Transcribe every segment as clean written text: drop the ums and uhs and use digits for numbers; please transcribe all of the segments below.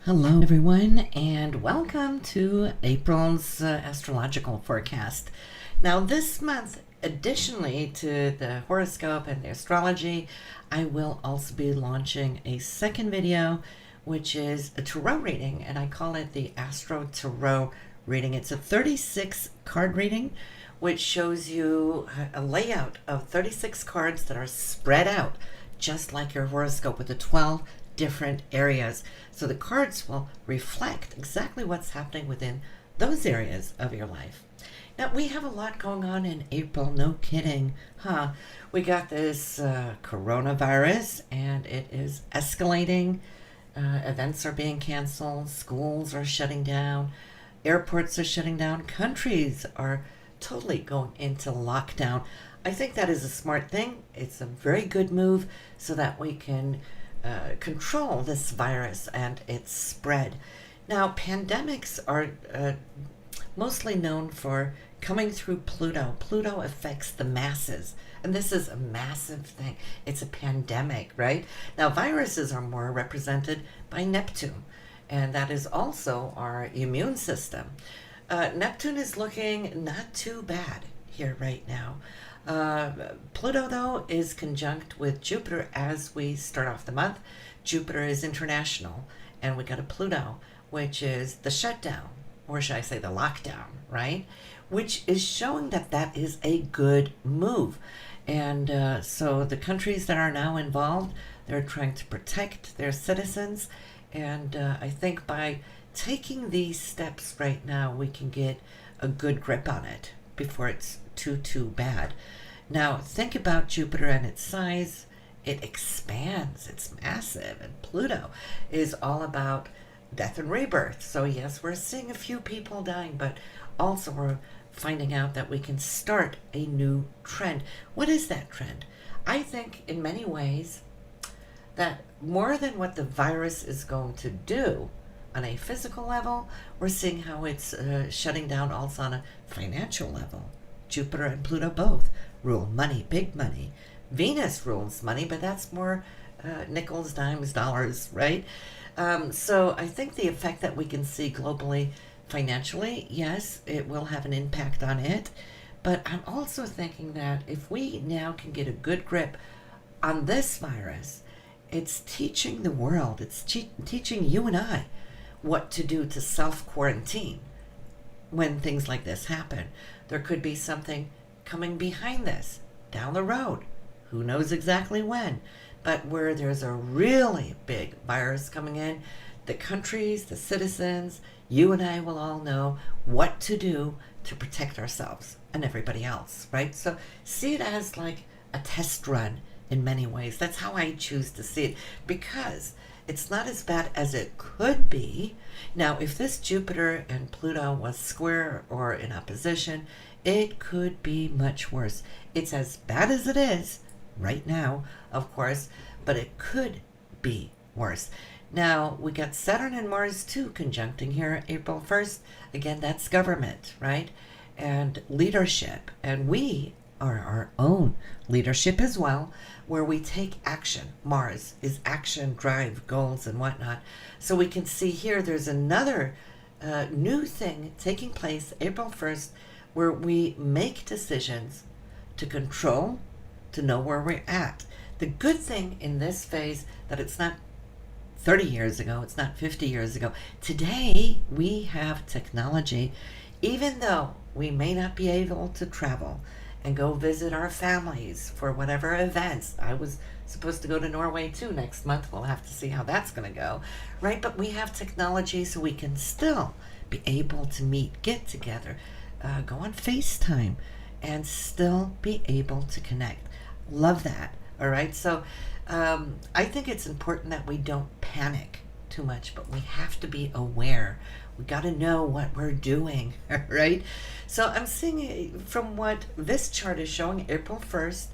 Hello, everyone, and welcome to April's astrological forecast. Now, this month, additionally to the horoscope and the astrology, I will also be launching a second video, which is a tarot reading, and I call it the Astro Tarot reading. It's a 36 card reading, which shows you a layout of 36 cards that are spread out, just like your horoscope, with the 12 different areas. So the cards will reflect exactly what's happening within those areas of your life. Now, we have a lot going on in April, no kidding, huh? We got this coronavirus, and it is escalating. Events are being canceled, schools are shutting down, airports are shutting down, countries are totally going into lockdown. I think that is a smart thing. It's a very good move so that we can control this virus and its spread. Now, pandemics are mostly known for coming through Pluto. Pluto affects the masses, and this is a massive thing. It's a pandemic, right? Now, viruses are more represented by Neptune, and that is also our immune system. Neptune is looking not too bad here right now. Pluto, though, is conjunct with Jupiter as we start off the month. Jupiter is international, and we got a Pluto, which is the shutdown, or should I say the lockdown, right? Which is showing that that is a good move. And so the countries that are now involved, they're trying to protect their citizens. And I think by taking these steps right now, we can get a good grip on it before it's too bad. Now, think about Jupiter and its size. It expands, it's massive, and Pluto is all about death and rebirth. So yes, we're seeing a few people dying, but also we're finding out that we can start a new trend. What is that trend? I think in many ways that more than what the virus is going to do on a physical level, we're seeing how it's shutting down also on a financial level. Jupiter and Pluto both rule money, big money. Venus rules money, but that's more nickels, dimes, dollars, right? So I think the effect that we can see globally, financially, yes, it will have an impact on it. But I'm also thinking that if we now can get a good grip on this virus, it's teaching the world, it's teaching you and I what to do to self-quarantine when things like this happen. There could be something coming behind this, down the road. Who knows exactly when? But where there's a really big virus coming in, the countries, the citizens, you and I will all know what to do to protect ourselves and everybody else, right? So see it as like a test run in many ways. That's how I choose to see it, because it's not as bad as it could be. Now, if this Jupiter and Pluto was square or in opposition, it could be much worse. It's as bad as it is right now, of course, but it could be worse. Now, we got Saturn and Mars too conjuncting here April 1st. Again, that's government, right? And leadership. And we are our own leadership as well, where we take action. Mars is action, drive, goals, and whatnot. So we can see here there's another new thing taking place April 1st, where we make decisions to control, to know where we're at. The good thing in this phase that it's not 30 years ago, it's not 50 years ago. Today, we have technology, even though we may not be able to travel and go visit our families for whatever events. I was supposed to go to Norway too next month. We'll have to see how that's going to go, right? But we have technology so we can still be able to meet, get together, go on FaceTime, and still be able to connect. Love that, all right? So I think it's important that we don't panic too much, but we have to be aware. We got to know what we're doing, right? So I'm seeing from what this chart is showing, April 1st,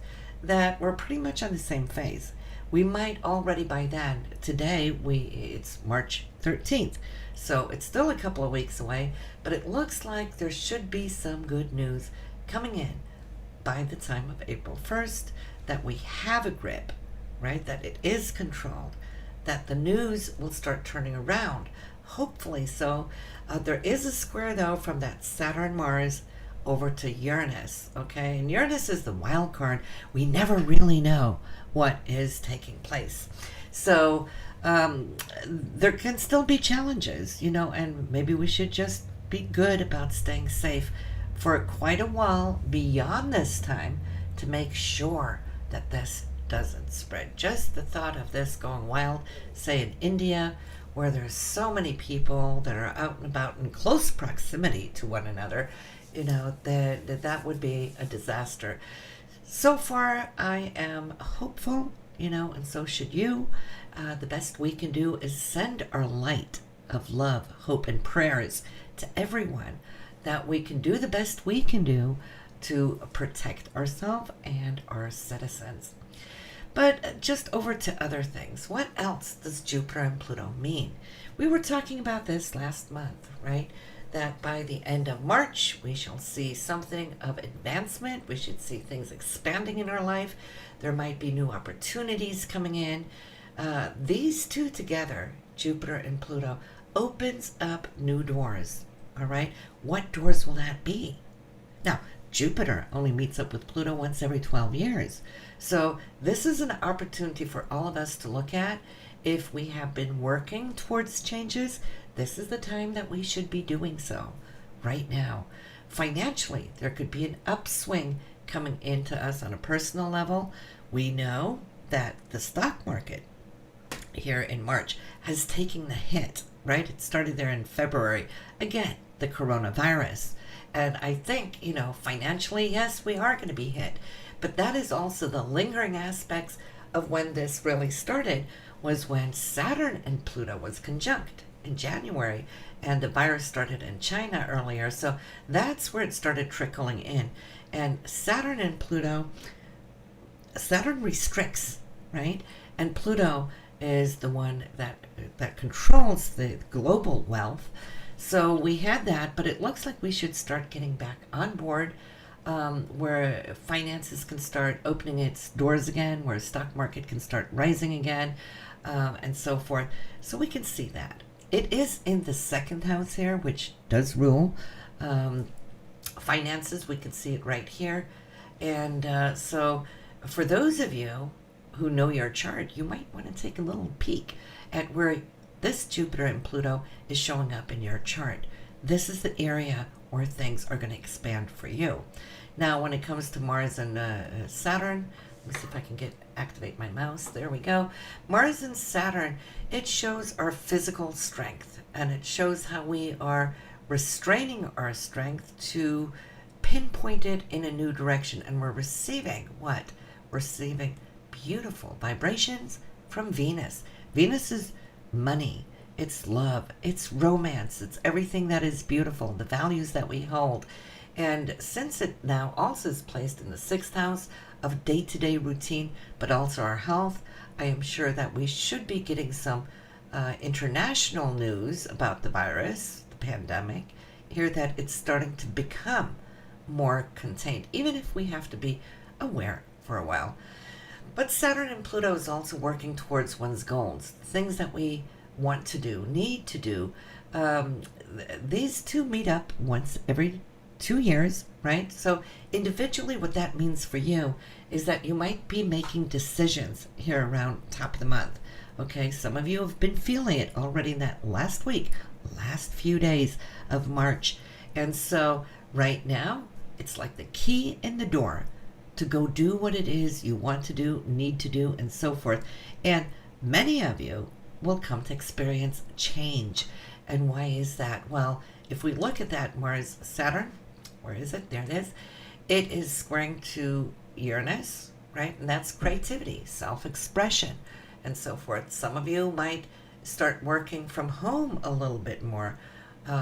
that we're pretty much on the same phase. We might already by then, today it's March 13th, so it's still a couple of weeks away, but it looks like there should be some good news coming in by the time of April 1st, that we have a grip, right? That it is controlled, that the news will start turning around. Hopefully so. There is a square, though, from that Saturn Mars over to Uranus, okay? And Uranus is the wild card. We never really know what is taking place. So there can still be challenges, and maybe we should just be good about staying safe for quite a while beyond this time to make sure that this doesn't spread. Just the thought of this going wild, say in India, where there's so many people that are out and about in close proximity to one another, that would be a disaster. So far, I am hopeful, and so should you. The best we can do is send our light of love, hope, and prayers to everyone, that we can do the best we can do to protect ourselves and our citizens. But just over to other things. What else does Jupiter and Pluto mean? We were talking about this last month, right? That by the end of March, we shall see something of advancement. We should see things expanding in our life. There might be new opportunities coming in. These two together, Jupiter and Pluto, opens up new doors. All right? What doors will that be? Now, Jupiter only meets up with Pluto once every 12 years. So this is an opportunity for all of us to look at. If we have been working towards changes, this is the time that we should be doing so right now. Financially, there could be an upswing coming into us on a personal level. We know that the stock market here in March has taken the hit, right? It started there in February. Again, the coronavirus. And I think, financially, yes, we are going to be hit. But that is also the lingering aspects of when this really started, was when Saturn and Pluto was conjunct in January, and the virus started in China earlier. So that's where it started trickling in. And Saturn and Pluto, Saturn restricts, right? And Pluto is the one that controls the global wealth. So we had that, but it looks like we should start getting back on board, where finances can start opening its doors again, where stock market can start rising again, and so forth. So we can see that. It is in the second house here, which does rule finances. We can see it right here. And so for those of you who know your chart, you might want to take a little peek at where this Jupiter and Pluto is showing up in your chart. This is the area where things are going to expand for you. Now, when it comes to Mars and Saturn, let me see if I can activate my mouse. There we go. Mars and Saturn, it shows our physical strength, and it shows how we are restraining our strength to pinpoint it in a new direction. And we're receiving what? Receiving beautiful vibrations from Venus. Venus is money, it's love, it's romance, it's everything that is beautiful, the values that we hold. And since it now also is placed in the sixth house of day-to-day routine, but also our health, I am sure that we should be getting some international news about the virus, the pandemic, here, that it's starting to become more contained, even if we have to be aware for a while. But Saturn and Pluto is also working towards one's goals, things that we want to do, need to do. These two meet up once every 2 years, right? So individually, what that means for you is that you might be making decisions here around top of the month. Okay, some of you have been feeling it already in that last few days of March. And so right now, it's like the key in the door to go do what it is you want to do, need to do, and so forth. And many of you will come to experience change. And why is that? Well, if we look at that Mars Saturn, where is it? There it is. It is squaring to Uranus, right? And that's creativity, self-expression, and so forth. Some of you might start working from home a little bit more.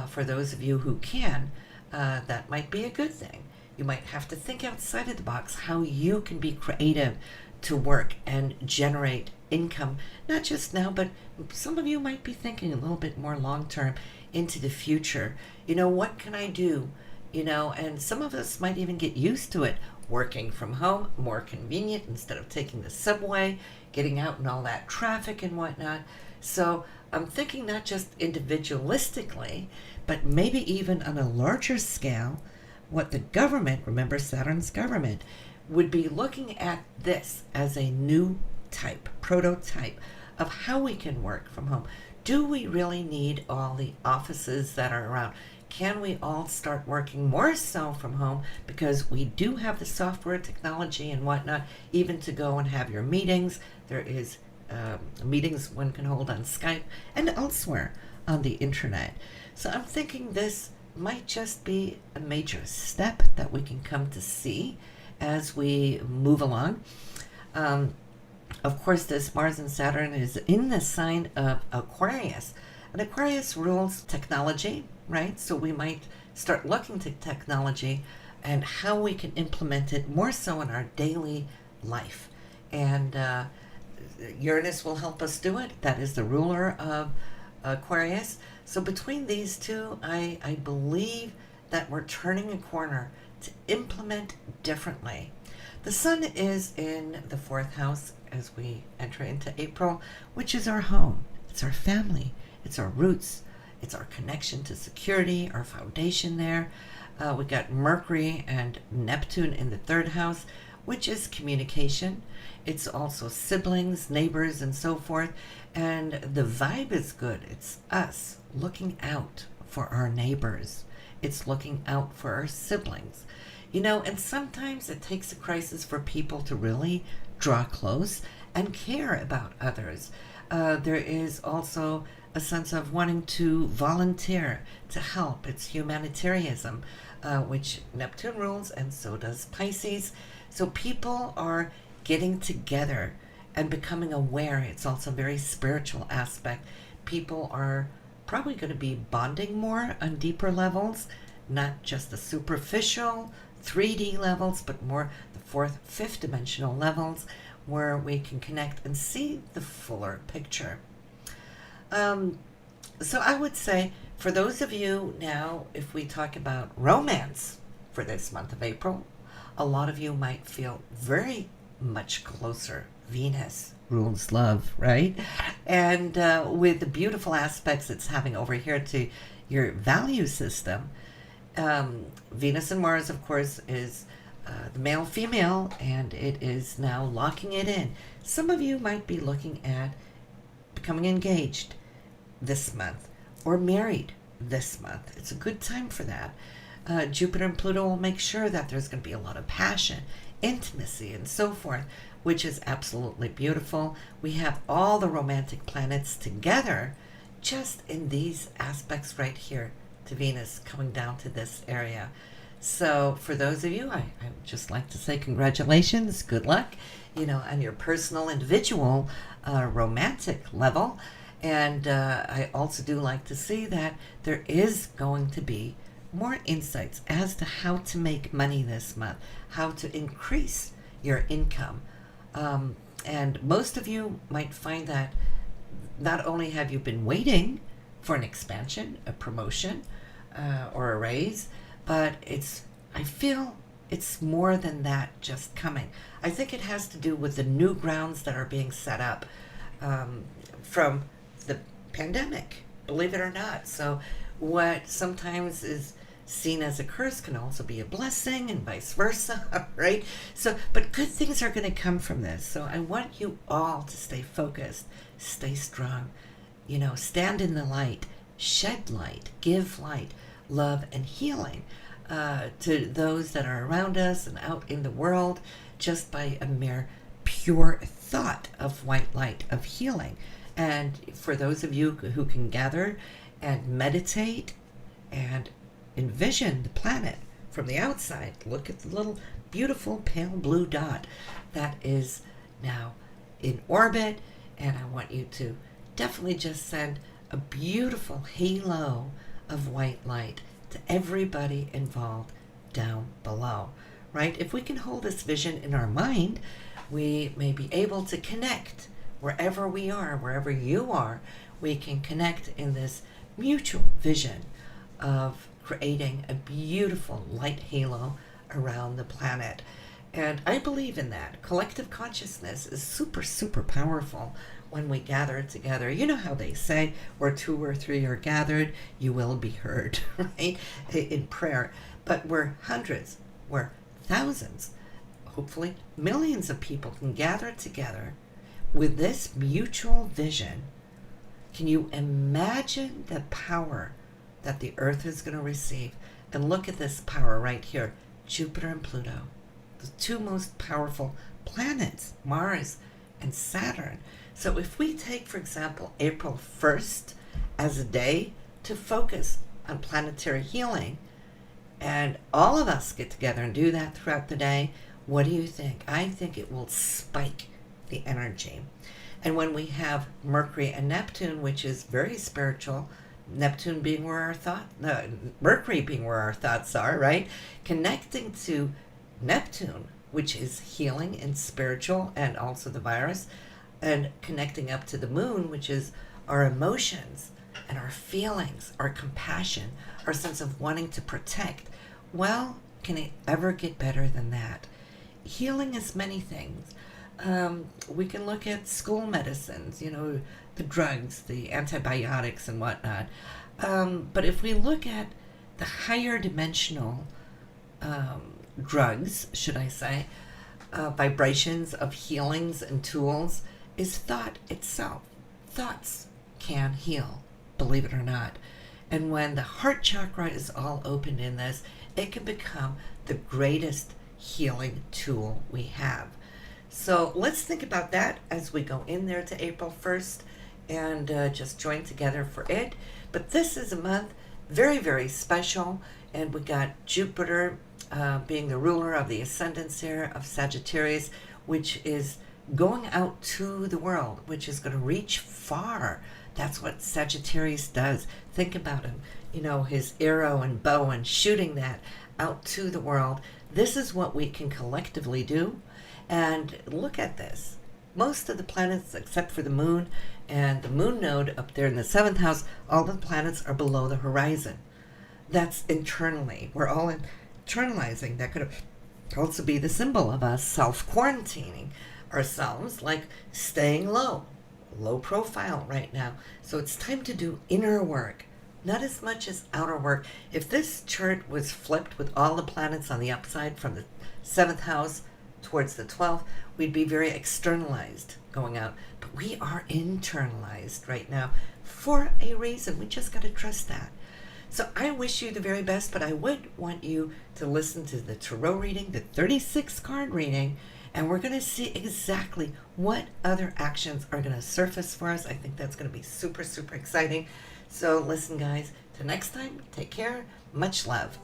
For those of you who can, that might be a good thing. You might have to think outside of the box how you can be creative to work and generate income, not just now, but some of you might be thinking a little bit more long term into the future. What can I do and some of us might even get used to it. Working from home, more convenient instead of taking the subway, getting out in all that traffic and whatnot. So I'm thinking not just individualistically, but maybe even on a larger scale, what the government, remember Saturn's government, would be looking at this as a new type, prototype of how we can work from home. Do we really need all the offices that are around? Can we all start working more so from home, because we do have the software technology and whatnot, even to go and have your meetings? There is meetings one can hold on Skype and elsewhere on the internet. So I'm thinking this might just be a major step that we can come to see as we move along. Of course, this Mars and Saturn is in the sign of Aquarius. And Aquarius rules technology, right? So we might start looking to technology and how we can implement it more so in our daily life. And Uranus will help us do it. That is the ruler of Aquarius. So between these two, I believe that we're turning a corner to implement differently. The sun is in the 4th house as we enter into April, which is our home. It's our family. It's our roots. It's our connection to security, our foundation there. We got Mercury and Neptune in the 3rd house, which is communication. It's also siblings, neighbors, and so forth. And the vibe is good. It's us looking out for our neighbors. It's looking out for our siblings. And sometimes it takes a crisis for people to really draw close and care about others. There is also a sense of wanting to volunteer, to help. It's humanitarianism, which Neptune rules, and so does Pisces. So people are getting together and becoming aware. It's also a very spiritual aspect. People are probably going to be bonding more on deeper levels, not just the superficial 3D levels, but more the 4th, 5th dimensional levels, where we can connect and see the fuller picture. So I would say, for those of you now, if we talk about romance for this month of April, a lot of you might feel very much closer. Venus rules love, right? And with the beautiful aspects it's having over here to your value system, Venus and Mars, of course, is the male-female, and it is now locking it in. Some of you might be looking at becoming engaged this month or married this month. It's a good time for that. Jupiter and Pluto will make sure that there's going to be a lot of passion, intimacy, and so forth, which is absolutely beautiful. We have all the romantic planets together just in these aspects right here to Venus coming down to this area. So for those of you, I would just like to say congratulations, good luck, on your personal, individual, romantic level. And I also do like to see that there is going to be more insights as to how to make money this month, how to increase your income. And most of you might find that not only have you been waiting for an expansion, a promotion, or a raise, but I feel it's more than that just coming. I think it has to do with the new grounds that are being set up from the pandemic, believe it or not. So what sometimes is seen as a curse can also be a blessing, and vice versa, right? So, but good things are going to come from this. So I want you all to stay focused, stay strong, stand in the light, shed light, give light, love, and healing to those that are around us and out in the world, just by a mere pure thought of white light, of healing. And for those of you who can gather and meditate and envision the planet from the outside, look at the little beautiful pale blue dot that is now in orbit, and I want you to definitely just send a beautiful halo of white light to everybody involved down below, right? If we can hold this vision in our mind, we may be able to connect wherever we are, wherever you are. We can connect in this mutual vision of creating a beautiful light halo around the planet. And I believe in that. Collective consciousness is super, super powerful when we gather together. You know how they say, where two or three are gathered, you will be heard, right? In prayer. But where hundreds, where thousands, hopefully millions of people can gather together with this mutual vision, can you imagine the power that the Earth is going to receive? And look at this power right here, Jupiter and Pluto, the two most powerful planets, Mars and Saturn. So if we take, for example, April 1st as a day to focus on planetary healing, and all of us get together and do that throughout the day, what do you think? I think it will spike the energy. And when we have Mercury and Neptune, which is very spiritual, Neptune being where our Mercury being where our thoughts are, right? Connecting to Neptune, which is healing and spiritual, and also the virus, and connecting up to the moon, which is our emotions and our feelings, our compassion, our sense of wanting to protect. Well, can it ever get better than that? Healing is many things. We can look at school medicines, the drugs, the antibiotics and whatnot. But if we look at the higher dimensional drugs, should I say, vibrations of healings and tools, is thought itself. Thoughts can heal, believe it or not. And when the heart chakra is all open in this, it can become the greatest healing tool we have. So let's think about that as we go in there to April 1st and just join together for it. But this is a month very, very special. And we got Jupiter being the ruler of the ascendants here of Sagittarius, which is going out to the world, which is going to reach far. That's what Sagittarius does. Think about him, his arrow and bow and shooting that out to the world. This is what we can collectively do. And look at this. Most of the planets, except for the moon and the moon node up there in the 7th house, all the planets are below the horizon. That's internally. We're all internalizing. That could also be the symbol of us self-quarantining ourselves, like staying low profile right now. So it's time to do inner work, not as much as outer work. If this chart was flipped with all the planets on the upside from the 7th house towards the 12th, we'd be very externalized going out. But we are internalized right now for a reason. We just got to trust that. So I wish you the very best, but I would want you to listen to the tarot reading, the 36 card reading, and we're going to see exactly what other actions are going to surface for us. I think that's going to be super, super exciting. So listen, guys, till next time, take care. Much love.